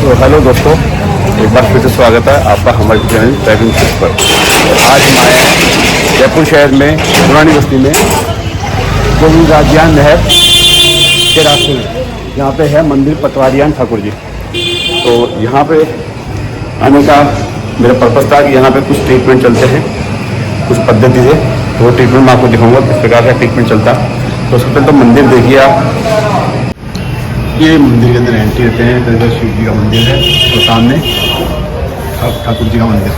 तो हेलो दोस्तों, एक बार फिर से स्वागत है आपका हमारे चैनल ट्रैवलिंग टिप्स पर। आज हम आए हैं जयपुर शहर में पुरानी बस्ती में गोविंदराजियान नहर के रास्ते में, यहाँ पे है मंदिर पटवारियान ठाकुर जी। तो यहाँ पे आने का मेरा पर्पज़ था कि यहाँ पे कुछ ट्रीटमेंट चलते हैं कुछ पद्धति से, तो वो ट्रीटमेंट मैं आपको दिखाऊंगा किस प्रकार का ट्रीटमेंट चलता। तो सबसे पहले तो मंदिर देखिए आप, ये मंदिर के अंदर एंट्री रहते हैं। इधर शिव जी का मंदिर है और सामने ठाकुर जी का मंदिर है।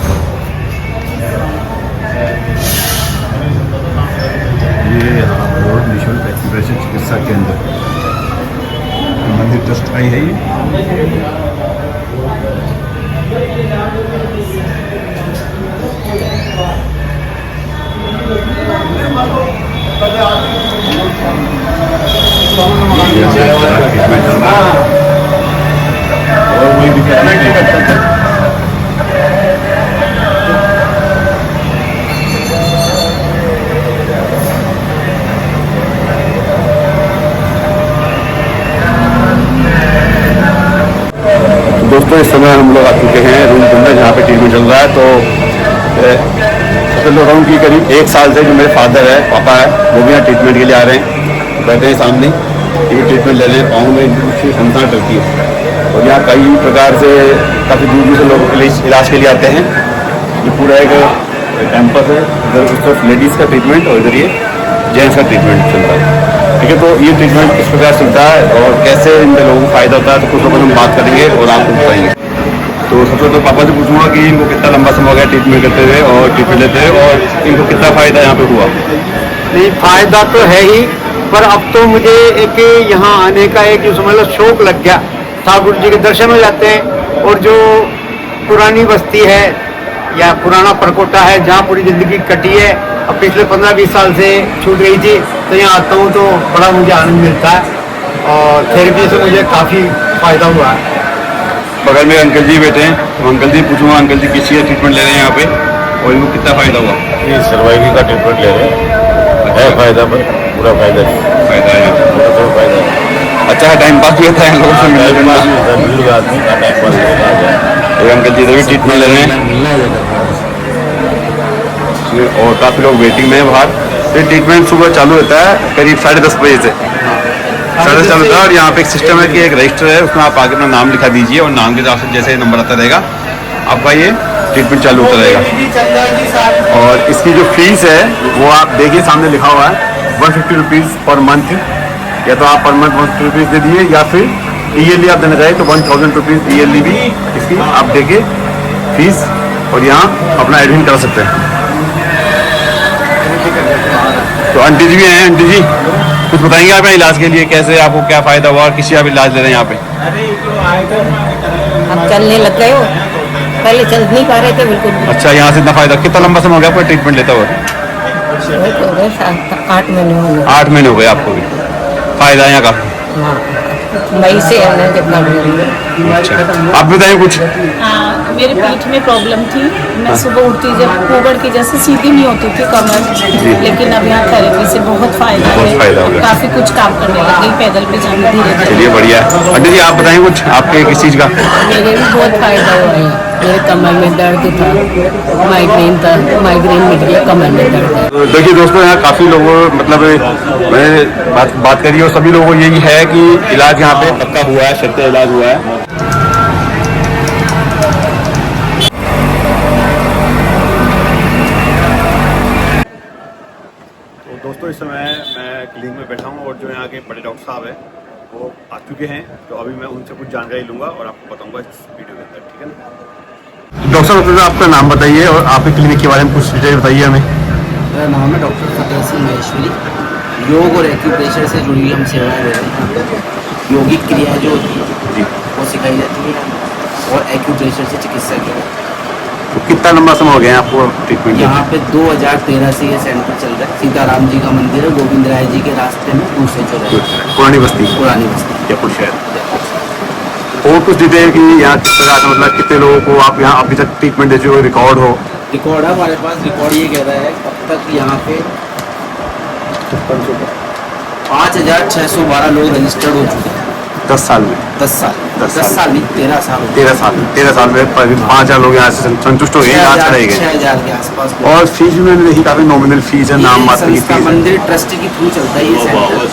ये यहाँ पर निःशुल्क एक्यूप्रेशर चिकित्सा केंद्र मंदिर ट्रस्ट का ही है ये। और वही दिक्कत नहीं। दोस्तों इस समय हम लोग आ चुके हैं रूम के अंदर जहाँ पे ट्रीटमेंट चल रहा है। तो सबसे लोगों की करीब 1 साल से जो मेरे फादर है, पापा है, वो भी यहाँ ट्रीटमेंट के लिए आ रहे हैं, बैठे हैं सामने, ये ट्रीटमेंट ले रहे हैं। पाँव में कुछ समझाना चलती है और यहाँ कई प्रकार से काफ़ी दूर दूर से लोगों के लिए इलाज के लिए आते हैं। ये पूरा एक कैंपस है, इधर उस तरफ लेडीज़ का ट्रीटमेंट और इधर ये जेंट्स का ट्रीटमेंट चलता है। ठीक है, तो ये ट्रीटमेंट किस प्रकार चलता है और कैसे इन लोगों को फ़ायदा होता है, तो कुछ लोगों हम बात करेंगे और आपको बताएंगे। तो सबसे तो पापा से पूछूंगा कि इनको कितना लंबा समय हो गया ट्रीटमेंट करते हुए और ट्रीटमेंट लेते हुए, और इनको कितना फ़ायदा यहाँ पे हुआ। नहीं, फायदा तो है ही, पर अब तो मुझे एक यहाँ आने का एक समझ लो शौक लग गया। ठाकुर जी के दर्शन हो जाते हैं और जो पुरानी बस्ती है या पुराना परकोटा है जहाँ पूरी ज़िंदगी कटी है, अब पिछले 15-20 साल से छूट गई थी, तो यहाँ आता हूँ तो बड़ा मुझे आनंद मिलता है और थेरेपी से मुझे काफ़ी फ़ायदा हुआ है। बगल में अंकल जी बैठे हैं, तो अंकल जी पूछूंगा अंकल जी किस चीज़ का ट्रीटमेंट ले रहे हैं यहाँ पे और इनको कितना फ़ायदा हुआ। ये सर्वाइवल का ट्रीटमेंट ले रहे हैं, है फायदा, पर पूरा फायदा नहीं, फायदा है, पूरा फायदा है। अच्छा है, टाइम पास भी होता है लोगों से मिलने जुलना। बुजुर्ग आदमी का टाइम पास होता है। अंकल जी इधर भी ट्रीटमेंट ले रहे हैं और काफ़ी लोग वेटिंग में है बाहर। ये ट्रीटमेंट सुबह चालू होता है करीब 10:30 बजे से, 10:30 चालू होता है। और यहाँ पे एक सिस्टम है कि एक रजिस्टर है, उसमें आप आगे अपना नाम लिखा दीजिए और नाम के हिसाब से जैसे नंबर आता रहेगा आपका ये ट्रीटमेंट चालू होता रहेगा। और इसकी जो फीस है वो आप देखिए सामने लिखा हुआ है 150 रुपीज़ पर मंथ, या तो आप पर मंथ 150 रुपीज़ दे दिए या फिर ईयरली आप देना चाहें तो 1000 रुपीज़ ईयरली भी इसकी आप देके फीस और यहाँ अपना एडमिन करा सकते हैं। तो आंटी जी भी हैं, आंटी जी कुछ बताएंगे आप इलाज के लिए कैसे आपको क्या फ़ायदा हुआ और किसी आप इलाज ले रहे हैं यहाँ पे। आप चलने लग गए हो, पहले चल नहीं पा रहे थे बिल्कुल। अच्छा, यहाँ से इतना फ़ायदा, कितना लंबा समय हो गया आपको ट्रीटमेंट लेता हुआ। 8 महीने हो गए। 8 महीने हो गए आपको भी, फ़ायदा है यहाँ का। हाँ, मई से है ना जितना भी। अच्छा, आप बताइए कुछ। मेरे पीठ में प्रॉब्लम थी, मैं सुबह उठती जब कोबड़ की जैसे सीधी नहीं होती थी कमर, लेकिन अब यहाँ थेरेपी से बहुत फायदा है, काफ़ी कुछ काम करने लग गई, पैदल पे जाने धीरे। चलिए बढ़िया है। आंटी जी आप बताइए कुछ आपके किस चीज़ का। मेरे भी बहुत फायदा हुआ है। मेरे कमर में दर्द था, माइग्रेन था, माइग्रेन मिट गया, कमर में दर्द है। तो देखिए दोस्तों, यहाँ काफ़ी लोगों मतलब मैंने बात करी और सभी लोगों को यही है कि इलाज यहाँ पे पक्का हुआ है, सत्य इलाज हुआ है। तो दोस्तों इस समय मैं क्लिनिक में बैठा हूँ और जो यहाँ के बड़े डॉक्टर साहब हैं वो आ चुके हैं, तो अभी मैं उनसे कुछ जानकारी लूँगा और आपको बताऊँगा इस वीडियो के अंदर, ठीक है ना। डॉक्टर साहब आपका नाम बताइए और आपके क्लिनिक के बारे में कुछ डिटेल बताइए हमें। मेरा नाम है डॉक्टर फतेह सिंह महेश्वरी। योग और एक्यूप्रेशर से जुड़ी हुई हम सेवाएं दे रहे हैं। योगिक क्रिया जो होती है वो सिखाई जाती है और एक्यूप्रेशर से चिकित्सा की जाती है। तो कितना लंबा समय हो गया आपको ट्रीटमेंट। यहाँ पे 2013 से ये सेंटर चल रहा है। सीताराम जी का मंदिर है, गोविंद राय जी के रास्ते में दूसरे चौराहे, पुरानी बस्ती जयपुर शहर। और कुछ डिटेल की यहाँ किस प्रकार का मतलब कितने लोगों को आप यहाँ अभी तक ट्रीटमेंट दे चुके हो, रिकॉर्ड हो। रिकॉर्ड है हमारे पास। रिकॉर्ड ये कह रहा है अब तक यहाँ पे 5612 लोग रजिस्टर्ड हो चुके हैं। 10 साल में 10 साल 10 10 साल नहीं 13 साल हो गए। 13 साल में 5,000 लोग यहाँ से संतुष्ट हो गए, इलाज कराए गए। 6,000 के आसपास। और फीस भी मैंने देखी काफी नॉमिनल फीस है, नाम मात्र की संस्था फीस है। मंदिर ट्रस्ट के थ्रू चलता है ये सेंटर,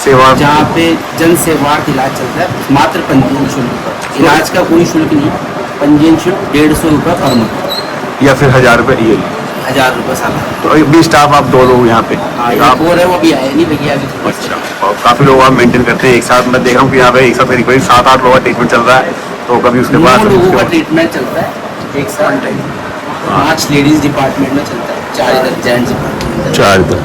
सेवा जहाँ पे जन सेवार्थ इलाज चलता है मात्र पंजीयन शुल्क पर। इलाज का कोई शुल्क नहीं, पंजीयन शुल्क 150 रुपये पर मंथ, या फिर 1,000 रुपये ये 1,000 रुपये सालाना। तो अभी स्टाफ आप 2 लोग यहाँ पे हाँ, आप एक और है, वो भी आए नहीं भैया अभी। अच्छा, और काफी लोग आप मेंटेन करते हैं एक साथ। मैं देख रहा हूँ कि यहाँ पे एक साथ करीब 7-8 लोगों का ट्रीटमेंट चल रहा है, तो कभी उसके 9 बाद लोगों का ट्रीटमेंट चलता है एक साथ टाइम। 5 लेडीज डिपार्टमेंट में चलता है, 4 इधर जेंट्स डिपार्टमेंट। 4 इधर।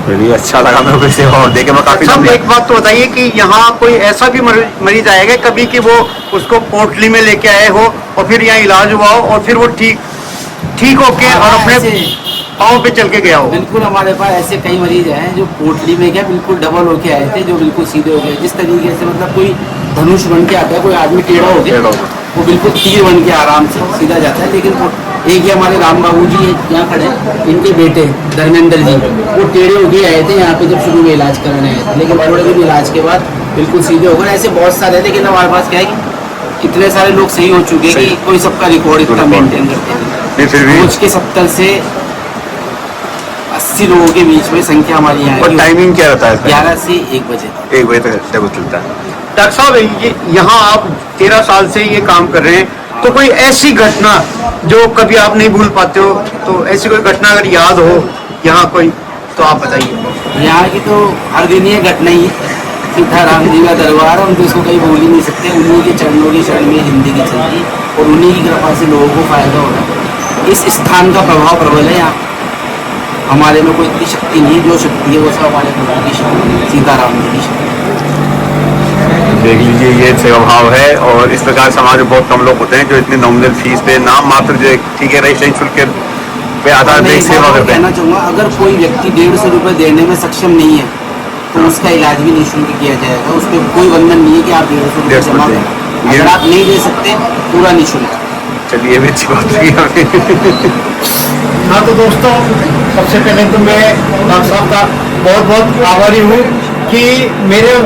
चलिए, अच्छा लगा मेरे को इसे और देखे मैं काफी सब लंबा- एक बात तो बताइए कि यहाँ कोई ऐसा भी मरीज आएगा कभी कि वो उसको पोटली में लेके आए हो और फिर यहाँ इलाज हुआ हो और फिर वो ठीक होके और अपने पाँव पे चल के गया हो? बिल्कुल, हमारे पास ऐसे कई मरीज हैं जो पोटली में क्या बिल्कुल डबल होके आए थे, जो बिल्कुल सीधे हो गए। जिस तरीके से मतलब कोई धनुष बन के आता है, कोई आदमी टेढ़ा हो गया, टेढ़ा हो गया। वो बिल्कुल तीर बन के आराम से सीधा जाता है। लेकिन एक ही हमारे राम बाबू जी यहाँ खड़े हैं, इनके बेटे धर्मेंद्र जी, वो टेढ़े होके आए थे यहाँ पे जब शुरू में इलाज कराने आए थे, लेकिन थोड़े दिन इलाज के बाद बिल्कुल सीधे हो गए। ऐसे बहुत सारे, लेकिन हमारे पास क्या है कि इतने सारे लोग सही हो चुके हैं कि कोई सबका रिकॉर्ड इतना मेंटेन करते हैं। नहीं, फिर भी रोज के 70 से 80 लोगों के बीच में संख्या हमारी यहाँ और की टाइमिंग क्या रहता है इसका? 11 से 1 बजे तक। 1 बजे तक टेबल चलता है। डॉक्टर साहब, ये यहाँ आप 13 साल से ये काम कर रहे हैं, तो कोई ऐसी घटना जो कभी आप नहीं भूल पाते हो, तो ऐसी कोई घटना अगर याद हो यहाँ कोई, तो आप बताइए। यहाँ की तो हर दिन ये घटना ही है। सीताराम जी का दरबार, हम तो इसको कहीं भूल ही नहीं सकते। उन्हीं के चरणों की शरण में जिंदगी चलती और उन्हीं की कृपा से लोगों को फायदा हो रहा है। इस स्थान का प्रभाव प्रबल है यहाँ। हमारे में कोई इतनी शक्ति नहीं है, जो शक्ति है वो सब हमारे प्रभु की शक्ति, सीताराम जी की शक्ति। देख लीजिए, ये सेवा भाव है। और इस प्रकार समाज में बहुत कम लोग होते हैं जो इतनी नॉमिनल फीस पे, नाम मात्र जो ठीक है रजिस्ट्रेशन शुल्क पे आधार मैं पे एक सेवा बात और करते कहना हैं। चाहूँगा, अगर कोई व्यक्ति 150 रुपये देने में सक्षम नहीं है तो उसका इलाज भी निःशुल्क किया जाएगा। उस पर कोई बंधन नहीं है कि आप 150 रुपये 150 जमा रुपये। करें। ये- अगर आप नहीं दे सकते, पूरा निःशुल्क। चलिए, ये भी अच्छी बात है। हाँ, तो दोस्तों, सबसे पहले तो मैं डॉक्टर साहब का बहुत बहुत आभारी हूँ कि मेरे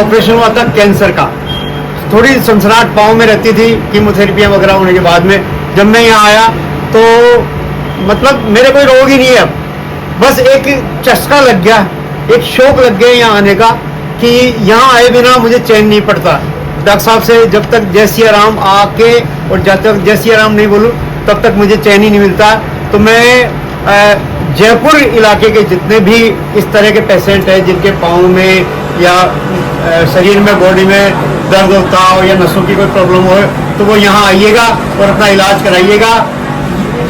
ऑपरेशन हुआ था कैंसर का। थोड़ी सनसनाहट पाँव में रहती थी कीमोथेरेपी वगैरह होने के बाद में। जब मैं यहाँ आया तो मतलब मेरे कोई रोग ही नहीं है अब, बस एक चस्का लग गया, एक शौक लग गया यहाँ आने का कि यहाँ आए बिना मुझे चैन नहीं पड़ता। डॉक्टर साहब से जब तक जय सिया राम आके और जब तक जय सिया राम नहीं बोलूँ तब तक मुझे चैन ही नहीं मिलता। तो मैं जयपुर इलाके के जितने भी इस तरह के पेशेंट हैं जिनके पाँव में या शरीर में, बॉडी में दर्द होता हो या नसों की कोई प्रॉब्लम हो, तो वो यहाँ आइएगा और अपना इलाज कराइएगा।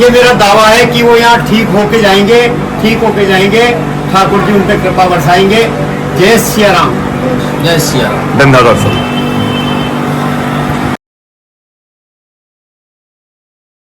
ये मेरा दावा है कि वो यहाँ ठीक होके जाएंगे, ठीक होके जाएंगे। ठाकुर जी उन पर कृपा बरसाएंगे। जय सिया राम। जय सिया राम। धन्यवाद सर।